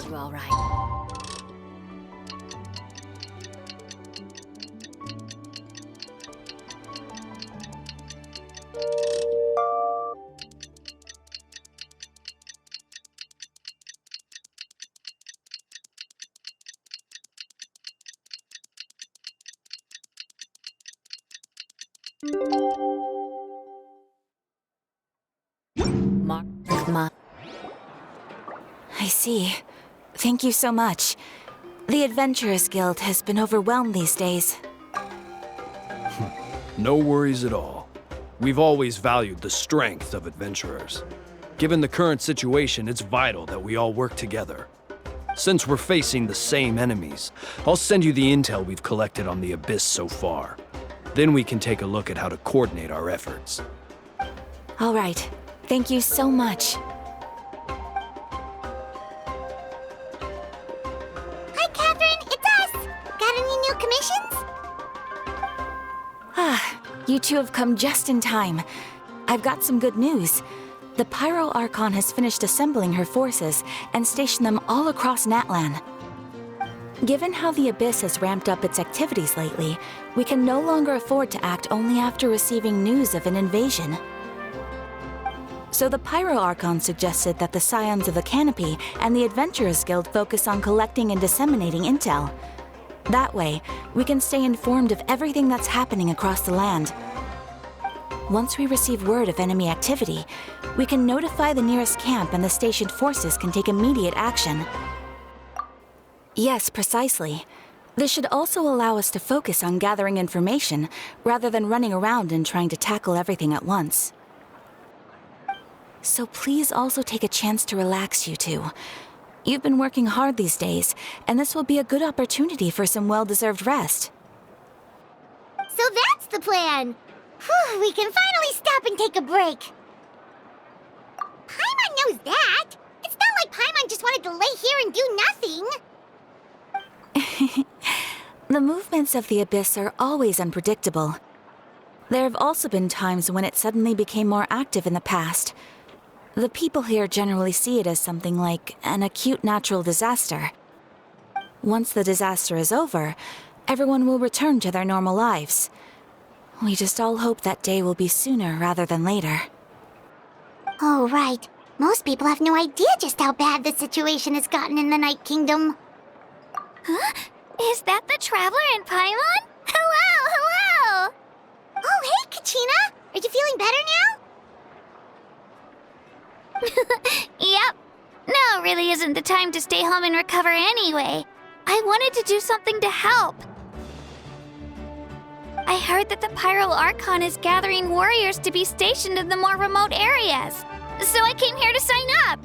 do all right. Ma. I see. Thank you so much. The Adventurers Guild has been overwhelmed these days. No worries at all. We've always valued the strength of adventurers. Given the current situation, it's vital that we all work together. Since we're facing the same enemies, I'll send you the intel we've collected on the Abyss so far. Then we can take a look at how to coordinate our efforts. All right. Thank you so much. Hi, Catherine. It's us. Got any new commissions? You two have come just in time. I've got some good news. The Pyro Archon has finished assembling her forces and stationed them all across Natlan. Given how the Abyss has ramped up its activities lately, we can no longer afford to act only after receiving news of an invasion. So the Pyro Archon suggested that the Scions of the Canopy and the Adventurers Guild focus on collecting and disseminating intel. That way, we can stay informed of everything that's happening across the land. Once we receive word of enemy activity, we can notify the nearest camp and the stationed forces can take immediate action. Yes, precisely. This should also allow us to focus on gathering information rather than running around and trying to tackle everything at once. So please also take a chance to relax, you two. You've been working hard these days, and this will be a good opportunity for some well-deserved rest. So that's the plan. Whew, we can finally stop and take a break. Paimon knows that. It's not like Paimon just wanted to lay here and do nothing. The movements of the Abyss are always unpredictable. There have also been times when it suddenly became more active in the past. The people here generally see it as something like an acute natural disaster. Once the disaster is over, everyone will return to their normal lives. We just all hope that day will be sooner rather than later. Oh, right. Most people have no idea just how bad the situation has gotten in the Night Kingdom. Huh? Is that the Traveler and Paimon? Hello, hello! Oh, hey, Kachina! Are you feeling better now? Yep. Now really isn't the time to stay home and recover anyway. I wanted to do something to help. I heard that the Pyro Archon is gathering warriors to be stationed in the more remote areas. So I came here to sign up.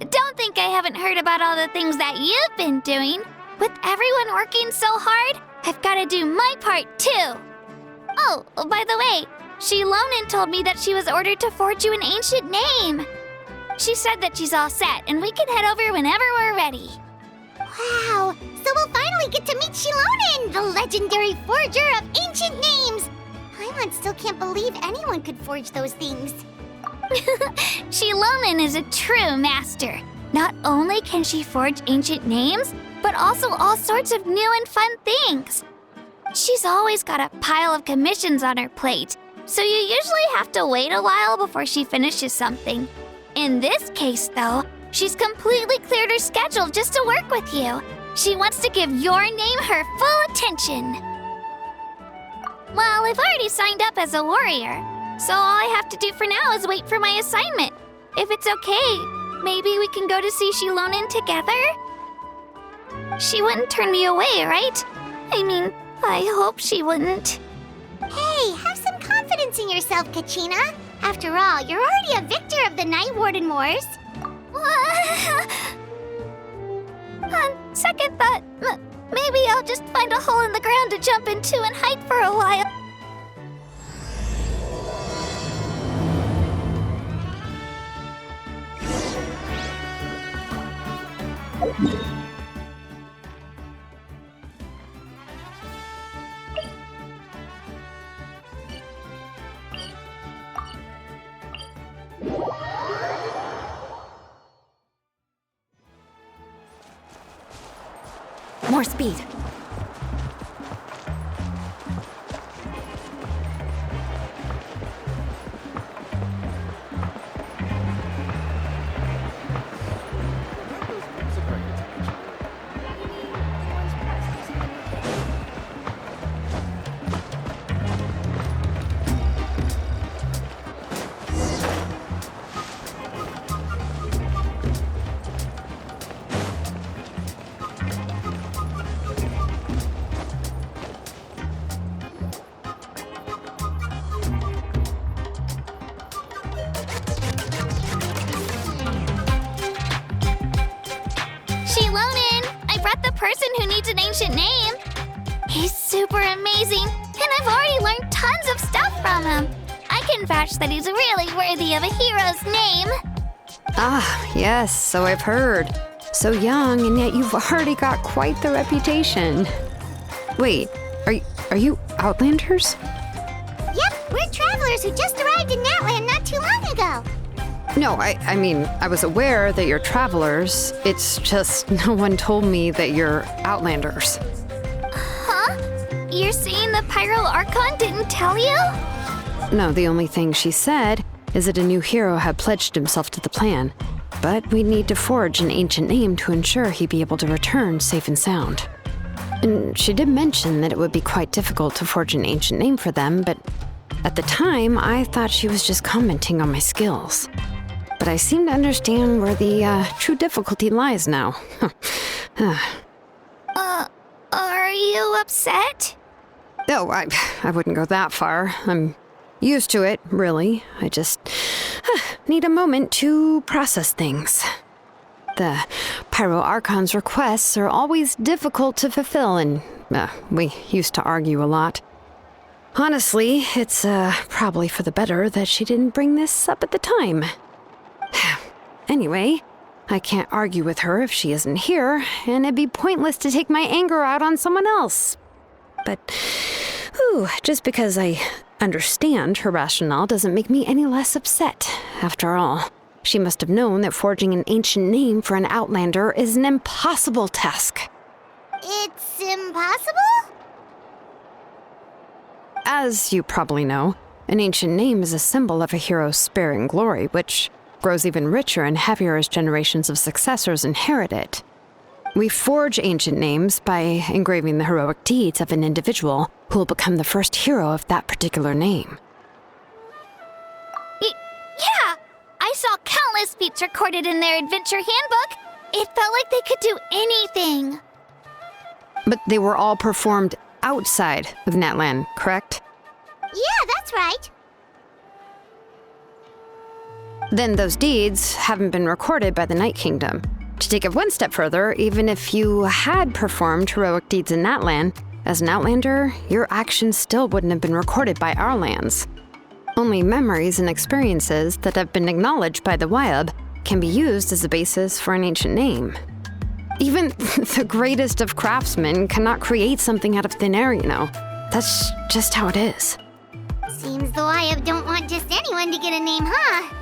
Don't think I haven't heard about all the things that you've been doing. With everyone working so hard, I've got to do my part too. Oh, by the way, Shilonin told me that she was ordered to forge you an ancient name. She said that she's all set and we can head over whenever we're ready. Wow, so we'll finally get to meet Shilonin, the legendary forger of ancient names. Paimon still can't believe anyone could forge those things. Shilonin is a true master. Not only can she forge ancient names, but also all sorts of new and fun things. She's always got a pile of commissions on her plate, so you usually have to wait a while before she finishes something. In this case, though, she's completely cleared her schedule just to work with you. She wants to give your name her full attention. Well, I've already signed up as a warrior, so all I have to do for now is wait for my assignment. If it's okay, maybe we can go to see Shilonin together? She wouldn't turn me away, right? I mean, I hope she wouldn't. Hey, have some confidence in yourself, Kachina. After all, you're already a victor of the Night Warden Wars. On second thought, maybe I'll just find a hole in the ground to jump into and hide for a while. More speed. I brought the person who needs an ancient name. He's super amazing, and I've already learned tons of stuff from him. I can vouch that he's really worthy of a hero's name. Ah, yes, so I've heard. So young, and yet you've already got quite the reputation. Wait, are you Outlanders? Yep, we're travelers who just arrived in Natland not too long ago. No, I mean, I was aware that you're travelers. It's just no one told me that you're Outlanders. Huh? You're saying the Pyro Archon didn't tell you? No, the only thing she said is that a new hero had pledged himself to the plan. But we'd need to forge an ancient name to ensure he'd be able to return safe and sound. And she did mention that it would be quite difficult to forge an ancient name for them, but at the time, I thought she was just commenting on my skills. But I seem to understand where the true difficulty lies now. Are you upset? Oh, I wouldn't go that far. I'm used to it, really. I just need a moment to process things. The Pyro Archon's requests are always difficult to fulfill, and we used to argue a lot. Honestly, it's probably for the better that she didn't bring this up at the time. Anyway, I can't argue with her if she isn't here, and it'd be pointless to take my anger out on someone else. But, just because I understand her rationale doesn't make me any less upset. After all, she must have known that forging an ancient name for an Outlander is an impossible task. It's impossible? As you probably know, an ancient name is a symbol of a hero's spirit and glory, which grows even richer and heavier as generations of successors inherit it. We forge ancient names by engraving the heroic deeds of an individual who will become the first hero of that particular name. Yeah! I saw countless feats recorded in their adventure handbook. It felt like they could do anything. But they were all performed outside of Natland, correct? Yeah, that's right. Then those deeds haven't been recorded by the Night Kingdom. To take it one step further, even if you had performed heroic deeds in Natland, as an Outlander, your actions still wouldn't have been recorded by our lands. Only memories and experiences that have been acknowledged by the Wyab can be used as a basis for an ancient name. Even the greatest of craftsmen cannot create something out of thin air, you know. That's just how it is. Seems the Wyab don't want just anyone to get a name, huh?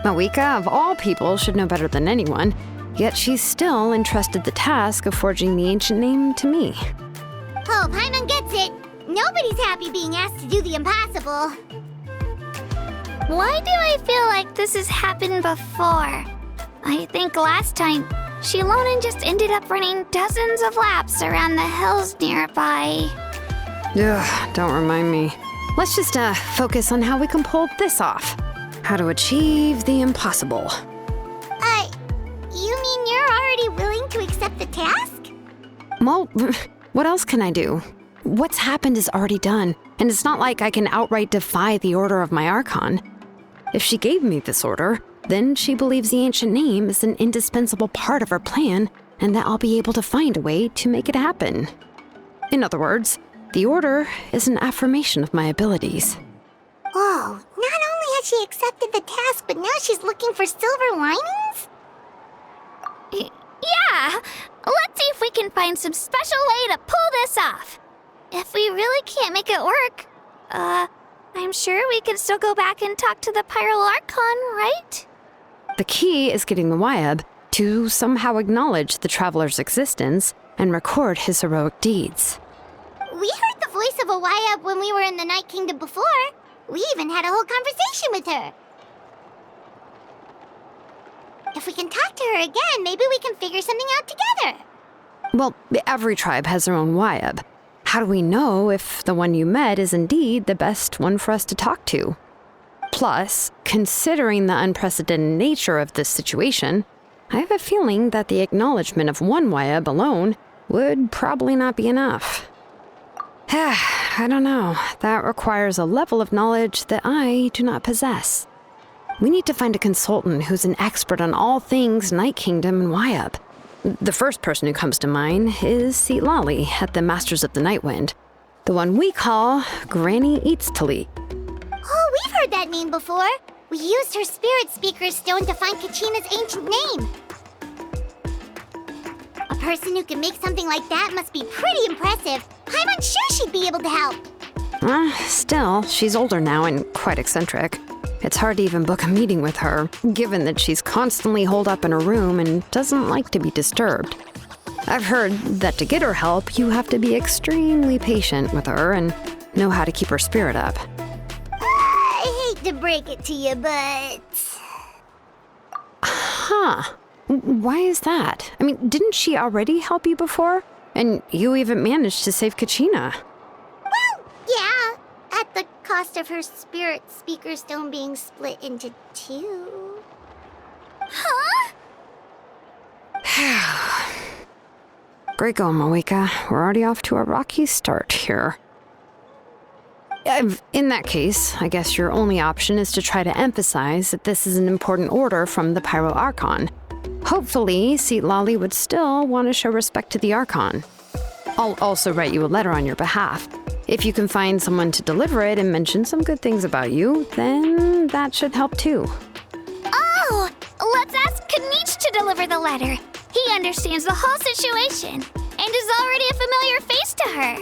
Mawika, of all people, should know better than anyone, yet she's still entrusted the task of forging the ancient name to me. Oh, Paimon gets it. Nobody's happy being asked to do the impossible. Why do I feel like this has happened before? I think last time, Shilonen just ended up running dozens of laps around the hills nearby. Ugh, don't remind me. Let's just focus on how we can pull this off. How to achieve the impossible. You mean you're already willing to accept the task? Well, what else can I do? What's happened is already done, and it's not like I can outright defy the order of my Archon. If she gave me this order, then she believes the ancient name is an indispensable part of her plan, and that I'll be able to find a way to make it happen. In other words, the order is an affirmation of my abilities. Whoa, not only has she accepted the task, but now she's looking for silver linings? Yeah! Let's see if we can find some special way to pull this off. If we really can't make it work, I'm sure we can still go back and talk to the Pyro Archon, right? The key is getting the Wyab to somehow acknowledge the traveler's existence and record his heroic deeds. We heard the voice of a Wyatt when we were in the Night Kingdom before. We even had a whole conversation with her. If we can talk to her again, maybe we can figure something out together. Well, every tribe has their own Wyatt. How do we know if the one you met is indeed the best one for us to talk to? Plus, considering the unprecedented nature of this situation, I have a feeling that the acknowledgement of one Wyatt alone would probably not be enough. I don't know. That requires a level of knowledge that I do not possess. We need to find a consultant who's an expert on all things Night Kingdom and Wyatt. The first person who comes to mind is Lali at the Masters of the Nightwind, the one we call Granny Eatstali. Oh, we've heard that name before. We used her spirit speaker stone to find Kachina's ancient name. A person who can make something like that must be pretty impressive. I'm unsure she'd be able to help. Still, she's older now and quite eccentric. It's hard to even book a meeting with her, given that she's constantly holed up in her room and doesn't like to be disturbed. I've heard that to get her help, you have to be extremely patient with her and know how to keep her spirit up. I hate to break it to you, but... Huh. Why is that? I mean, didn't she already help you before? And you even managed to save Kachina. Well, yeah. At the cost of her spirit speaker stone being split into two. Huh? Great going, Moeka. We're already off to a rocky start here. In that case, I guess your only option is to try to emphasize that this is an important order from the Pyro Archon. Hopefully, Lali would still want to show respect to the Archon. I'll also write you a letter on your behalf. If you can find someone to deliver it and mention some good things about you, then that should help too. Oh, let's ask Kanich to deliver the letter. He understands the whole situation and is already a familiar face to her.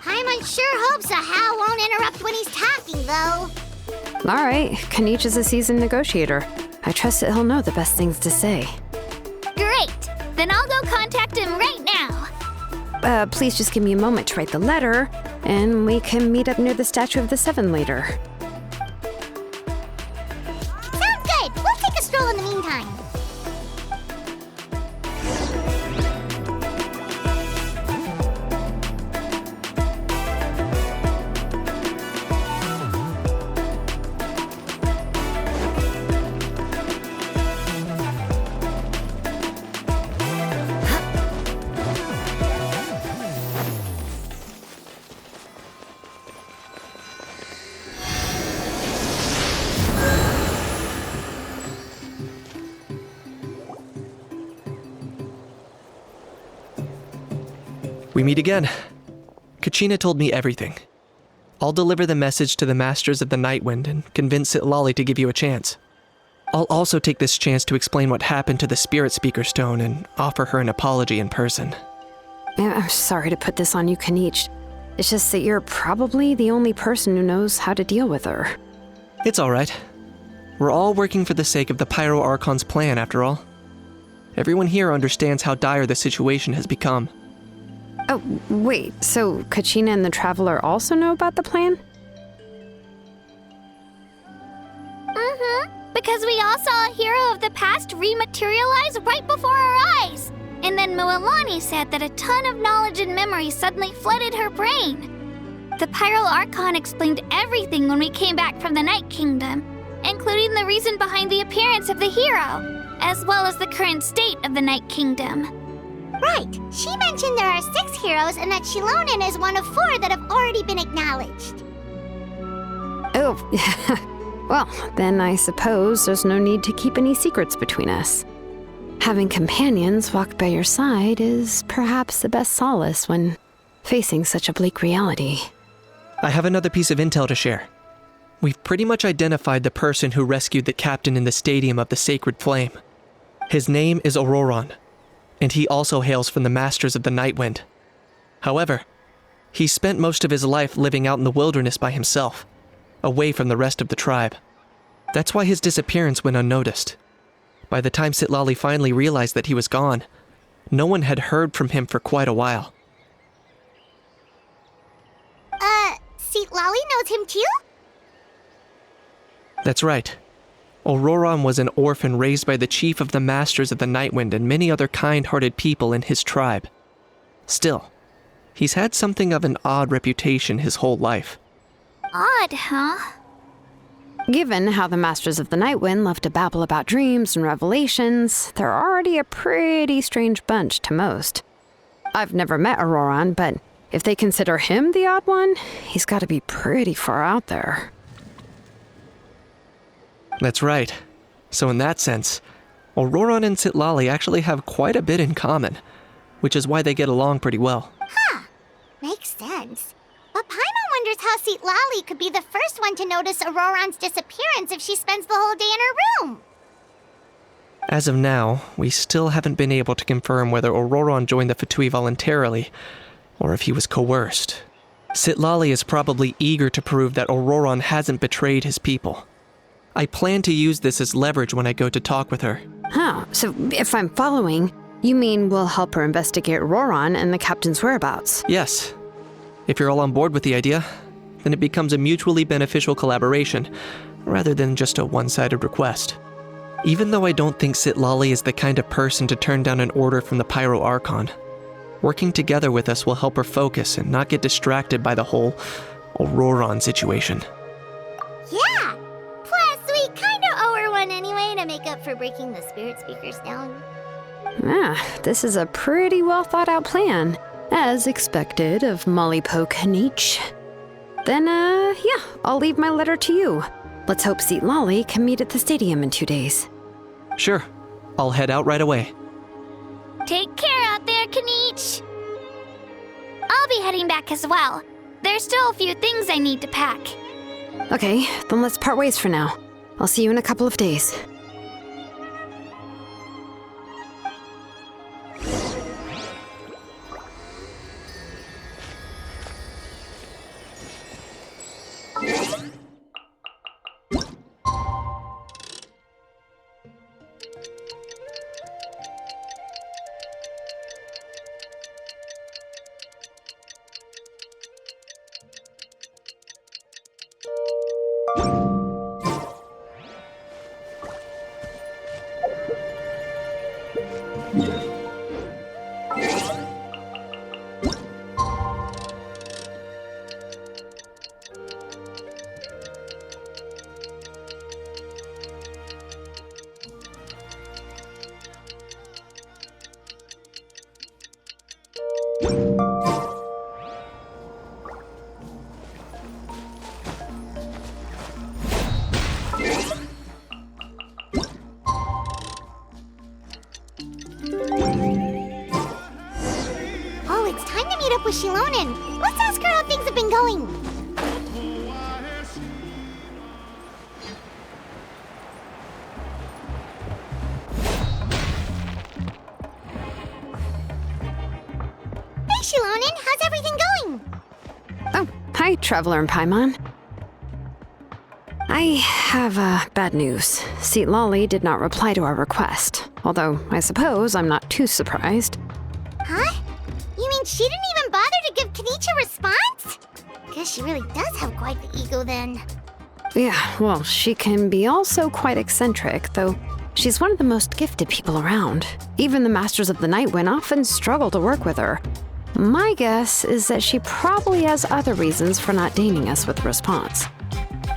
Paimon sure hopes a Hal won't interrupt when he's talking, though. All right, Kanich is a seasoned negotiator. I trust that he'll know the best things to say. Great. Then I'll go contact him right now. Please just give me a moment to write the letter, and we can meet up near the Statue of the Seven later. Sounds good. We'll take a stroll in the meantime. We meet again. Kachina told me everything. I'll deliver the message to the Masters of the Nightwind and convince Lali to give you a chance. I'll also take this chance to explain what happened to the Spirit Speaker Stone and offer her an apology in person. I'm sorry to put this on you, Kanich. It's just that you're probably the only person who knows how to deal with her. It's alright. We're all working for the sake of the Pyro Archon's plan, after all. Everyone here understands how dire the situation has become. Oh, wait, so Kachina and the Traveler also know about the plan? Because we all saw a hero of the past rematerialize right before our eyes. And then Mualani said that a ton of knowledge and memory suddenly flooded her brain. The Pyro Archon explained everything when we came back from the Night Kingdom, including the reason behind the appearance of the hero, as well as the current state of the Night Kingdom. Right. She mentioned there are 6 heroes and that Shilonen is one of 4 that have already been acknowledged. Oh, well, then I suppose there's no need to keep any secrets between us. Having companions walk by your side is perhaps the best solace when facing such a bleak reality. I have another piece of intel to share. We've pretty much identified the person who rescued the captain in the Stadium of the Sacred Flame. His name is Auroron, and he also hails from the Masters of the Nightwind. However, he spent most of his life living out in the wilderness by himself, away from the rest of the tribe. That's why his disappearance went unnoticed. By the time Lali finally realized that he was gone, No one had heard from him for quite a while. Seat Lolly knows him too? That's right. Auroron was an orphan raised by the chief of the Masters of the Nightwind and many other kind-hearted people in his tribe. Still, he's had something of an odd reputation his whole life. Odd, huh? Given how the Masters of the Nightwind love to babble about dreams and revelations, they're already a pretty strange bunch to most. I've never met Auroron, but if they consider him the odd one, he's got to be pretty far out there. That's right. So in that sense, Auroron and Citlali actually have quite a bit in common, which is why they get along pretty well. Makes sense. But Paimon wonders how Seat Lolly could be the first one to notice Auroron's disappearance if she spends the whole day in her room. As of now, we still haven't been able to confirm whether Auroron joined the Fatui voluntarily, or if he was coerced. Citlali is probably eager to prove that Auroron hasn't betrayed his people. I plan to use this as leverage when I go to talk with her. Huh, so if I'm following, you mean we'll help her investigate Auroron and the captain's whereabouts? Yes. If you're all on board with the idea, then it becomes a mutually beneficial collaboration, rather than just a one-sided request. Even though I don't think Citlali is the kind of person to turn down an order from the Pyro Archon, working together with us will help her focus and not get distracted by the whole Auroron situation. Yeah! Plus, we kinda owe her one anyway to make up for breaking the spirit speakers down. This is a pretty well thought out plan, as expected of Molly Poke Nietzsche. Then, yeah, I'll leave my letter to you. Let's hope Seat Lolly can meet at the stadium in 2 days. Sure. I'll head out right away. Take care out there, Kaniche. I'll be heading back as well. There's still a few things I need to pack. Okay, then let's part ways for now. I'll see you in a couple of days. Oh, it's time to meet up with Shilonen. Let's ask her how things have been going. Hey, Shilonen, how's everything going? Oh, hi, Traveler and Paimon. I have bad news. Seat Lolly did not reply to our request, although I suppose I'm not too surprised. Huh? You mean she didn't even bother to give Kaniche a response? Guess she really does have quite the ego then. Yeah, well, she can be also quite eccentric, though she's one of the most gifted people around. Even the Masters of the Nightwind often struggle to work with her. My guess is that she probably has other reasons for not deigning us with a response.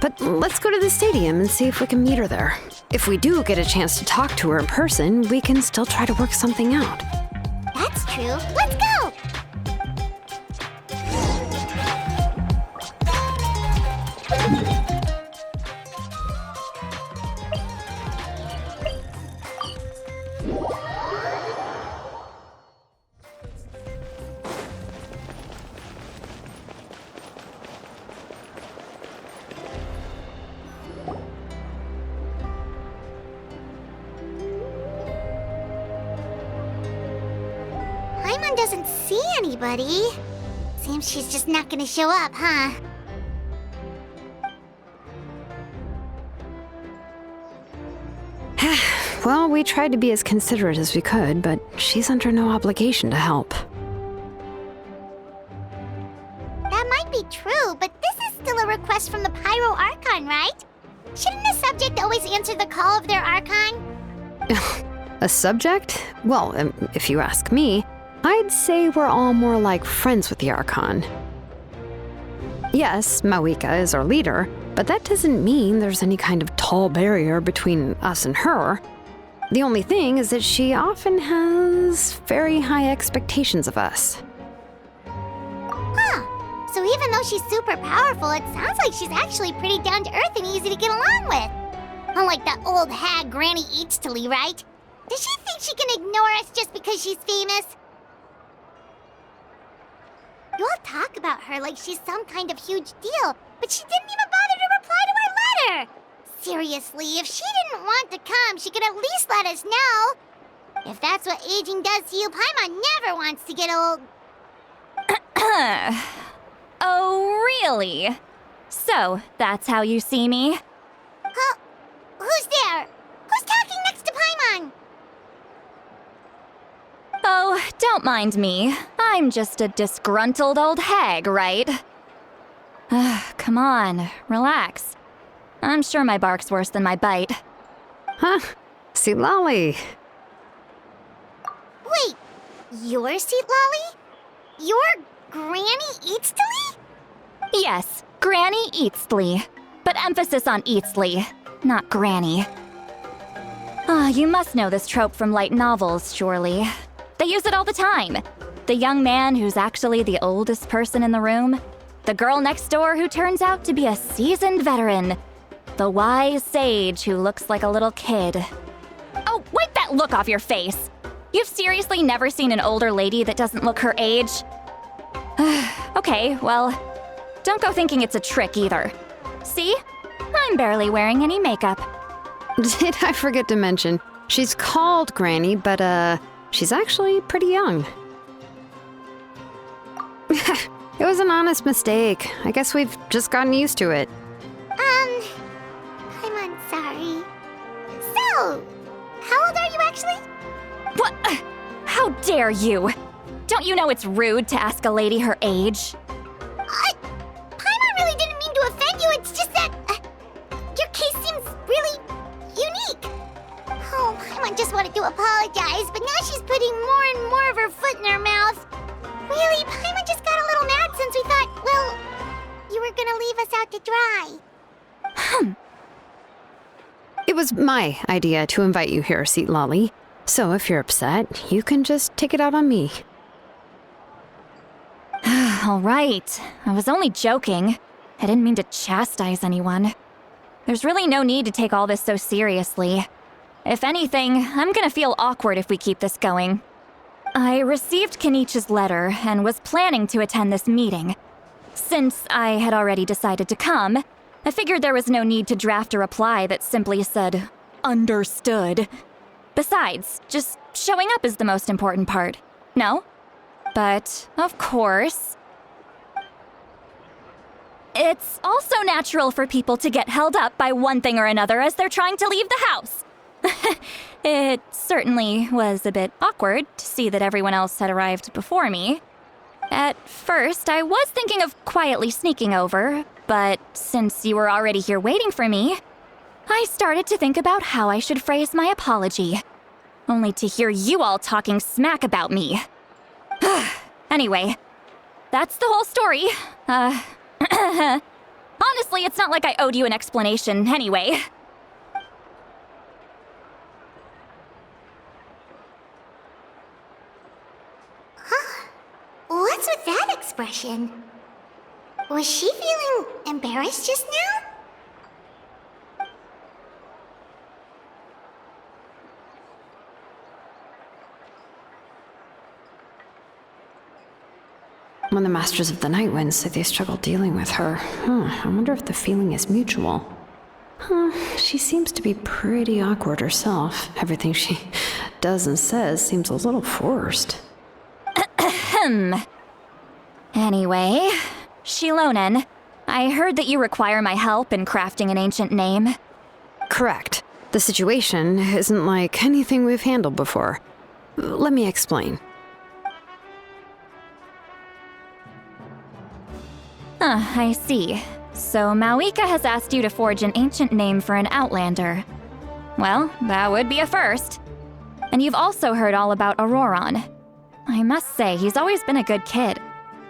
But let's go to the stadium and see if we can meet her there. If we do get a chance to talk to her in person, we can still try to work something out. That's true. Let's go! Paimon doesn't see anybody. Seems she's just not gonna show up, huh? Well, we tried to be as considerate as we could, but she's under no obligation to help. That might be true, but this is still a request from the Pyro Archon, right? Shouldn't a subject always answer the call of their Archon? A subject? Well, if you ask me, I'd say we're all more like friends with the Archon. Yes, Mawika is our leader, but that doesn't mean there's any kind of tall barrier between us and her. The only thing is that she often has very high expectations of us. Huh. So even though she's super powerful, it sounds like she's actually pretty down to earth and easy to get along with. Unlike that old hag Granny Eatstily, right? Does she think she can ignore us just because she's famous? You all talk about her like she's some kind of huge deal, but she didn't even bother to reply to our letter! Seriously, if she didn't want to come, she could at least let us know. If that's what aging does to you, Paimon never wants to get old. Oh, really? So, that's how you see me? Huh? Who's there? Who's talking next to Paimon? Oh, don't mind me. I'm just a disgruntled old hag, right? Come on, relax. I'm sure my bark's worse than my bite. Huh? See, Lolly. Wait, you're Seat Lolly? You're Granny Eatstily? Yes, Granny Eatstly. But emphasis on Eatstly, not Granny. You must know this trope from light novels, surely. They use it all the time. The young man who's actually the oldest person in the room. The girl next door who turns out to be a seasoned veteran. The wise sage who looks like a little kid. Oh, wipe that look off your face! You've seriously never seen an older lady that doesn't look her age? Okay, well, don't go thinking it's a trick either. See? I'm barely wearing any makeup. Did I forget to mention, she's called Granny, but she's actually pretty young. It was an honest mistake. I guess we've just gotten used to it. I'm sorry. So, how old are you actually? What? How dare you? Don't you know it's rude to ask a lady her age? Paimon really didn't mean to offend you, it's just that your case seems really unique. Oh, Paimon just wanted to apologize, but now she's putting more and more of her foot in her mouth. Really, Paimon just got a little mad since we thought, well, you were gonna leave us out to dry. It was my idea to invite you here, Seat Lolly. So if you're upset, you can just take it out on me. All right. I was only joking. I didn't mean to chastise anyone. There's really no need to take all this so seriously. If anything, I'm gonna feel awkward if we keep this going. I received Kenichi's letter and was planning to attend this meeting. Since I had already decided to come, I figured there was no need to draft a reply that simply said, "Understood." Besides, just showing up is the most important part. No? But, of course, it's also natural for people to get held up by one thing or another as they're trying to leave the house. It certainly was a bit awkward to see that everyone else had arrived before me. At first, I was thinking of quietly sneaking over, but since you were already here waiting for me, I started to think about how I should phrase my apology. Only to hear you all talking smack about me. Anyway, that's the whole story. Honestly, it's not like I owed you an explanation anyway. What's with that expression? Was she feeling embarrassed just now? When the Masters of the Night Wind say they struggle dealing with her, I wonder if the feeling is mutual. She seems to be pretty awkward herself. Everything she does and says seems a little forced. Anyway, Shilonen, I heard that you require my help in crafting an ancient name. Correct. The situation isn't like anything we've handled before. Let me explain. I see. So Mawika has asked you to forge an ancient name for an outlander. Well, that would be a first. And you've also heard all about Auroron. I must say, he's always been a good kid.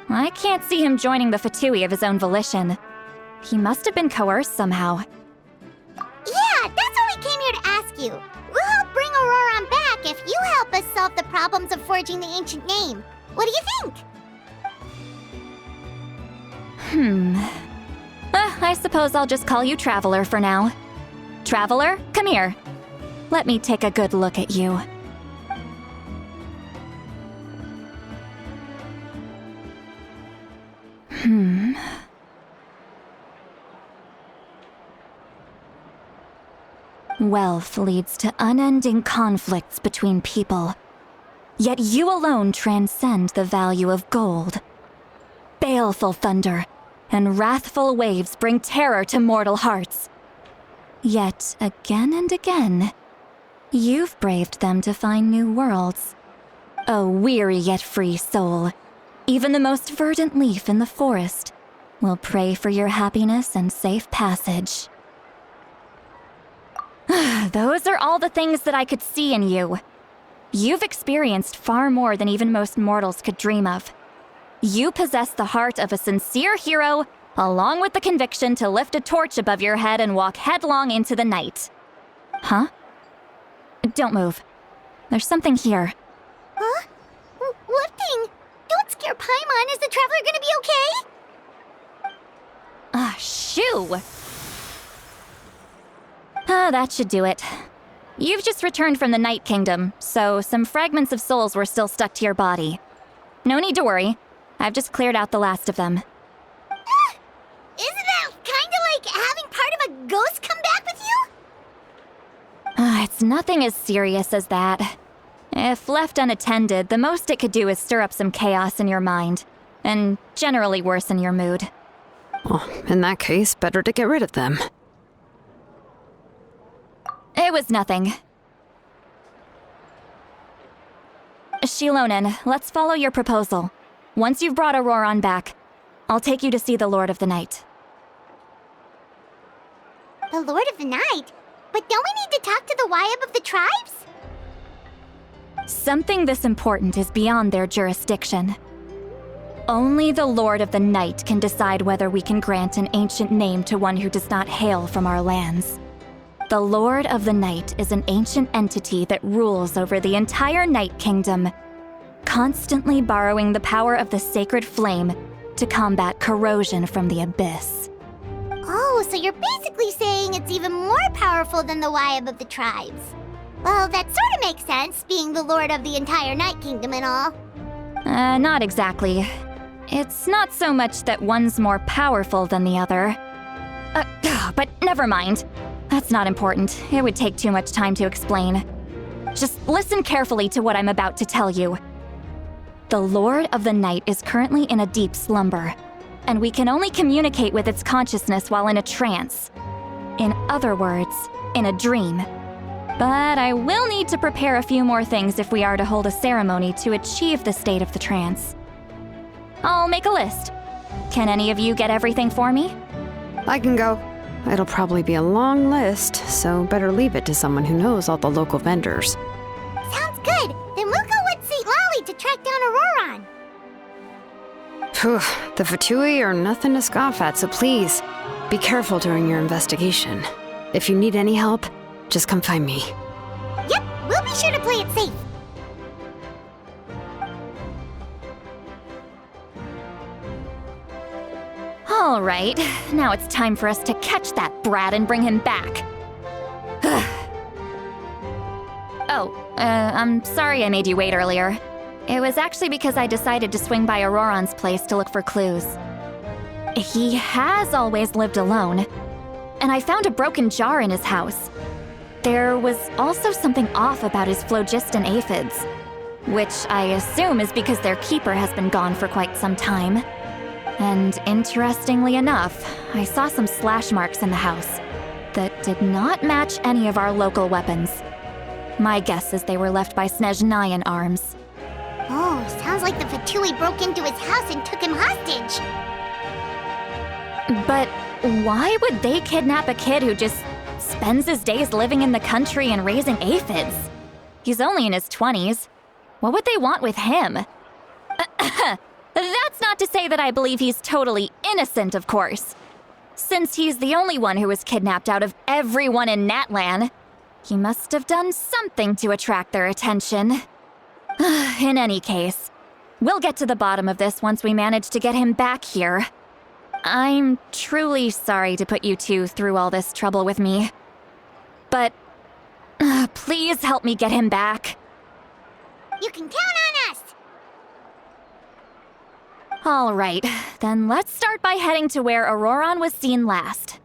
I can't see him joining the Fatui of his own volition. He must have been coerced somehow. Yeah, that's what we came here to ask you. We'll help bring Auroron back if you help us solve the problems of forging the ancient name. What do you think? I suppose I'll just call you Traveler for now. Traveler, come here. Let me take a good look at you. Wealth leads to unending conflicts between people. Yet you alone transcend the value of gold. Baleful thunder and wrathful waves bring terror to mortal hearts. Yet again and again, you've braved them to find new worlds. O weary yet free soul, even the most verdant leaf in the forest will pray for your happiness and safe passage. Those are all the things that I could see in you. You've experienced far more than even most mortals could dream of. You possess the heart of a sincere hero, along with the conviction to lift a torch above your head and walk headlong into the night. Huh? Don't move. There's something here. Huh? What thing? Don't scare Paimon. Is the Traveler gonna be okay? Shoo! That should do it. You've just returned from the Night Kingdom, so some fragments of souls were still stuck to your body. No need to worry. I've just cleared out the last of them. Isn't that kinda like having part of a ghost come back with you? It's nothing as serious as that. If left unattended, the most it could do is stir up some chaos in your mind, and generally worsen your mood. Well, in that case, better to get rid of them. It was nothing. Shilonen, let's follow your proposal. Once you've brought Auroron back, I'll take you to see the Lord of the Night. The Lord of the Night? But don't we need to talk to the Wyab of the tribes? Something this important is beyond their jurisdiction. Only the Lord of the Night can decide whether we can grant an ancient name to one who does not hail from our lands. The Lord of the Night is an ancient entity that rules over the entire Night Kingdom, constantly borrowing the power of the sacred flame to combat corrosion from the abyss. Oh, so you're basically saying it's even more powerful than the Wyab of the tribes. Well, that sort of makes sense, being the lord of the entire Night Kingdom and all. Not exactly. It's not so much that one's more powerful than the other. But never mind. That's not important. It would take too much time to explain. Just listen carefully to what I'm about to tell you. The Lord of the Night is currently in a deep slumber, and we can only communicate with its consciousness while in a trance. In other words, in a dream. But I will need to prepare a few more things if we are to hold a ceremony to achieve the state of the trance. I'll make a list. Can any of you get everything for me? I can go. It'll probably be a long list, so better leave it to someone who knows all the local vendors. Sounds good. Then we'll go with St. Lolly to track down Auroron. Phew, the Fatui are nothing to scoff at, so please, be careful during your investigation. If you need any help, just come find me. Yep, we'll be sure to play it safe. All right, now it's time for us to catch that brat and bring him back. I'm sorry I made you wait earlier. It was actually because I decided to swing by Auroron's place to look for clues. He has always lived alone, and I found a broken jar in his house. There was also something off about his phlogiston aphids, which I assume is because their keeper has been gone for quite some time. And interestingly enough, I saw some slash marks in the house. that did not match any of our local weapons. My guess is they were left by Snezhnayan arms. Oh, sounds like the Fatui broke into his house and took him hostage. But why would they kidnap a kid who just spends his days living in the country and raising aphids? He's only in his 20s. What would they want with him? That's not to say that I believe he's totally innocent, of course. Since he's the only one who was kidnapped out of everyone in Natlan, he must have done something to attract their attention. In any case, we'll get to the bottom of this once we manage to get him back here. I'm truly sorry to put you two through all this trouble with me. But please help me get him back. You can count on us! All right, then let's start by heading to where Auroron was seen last.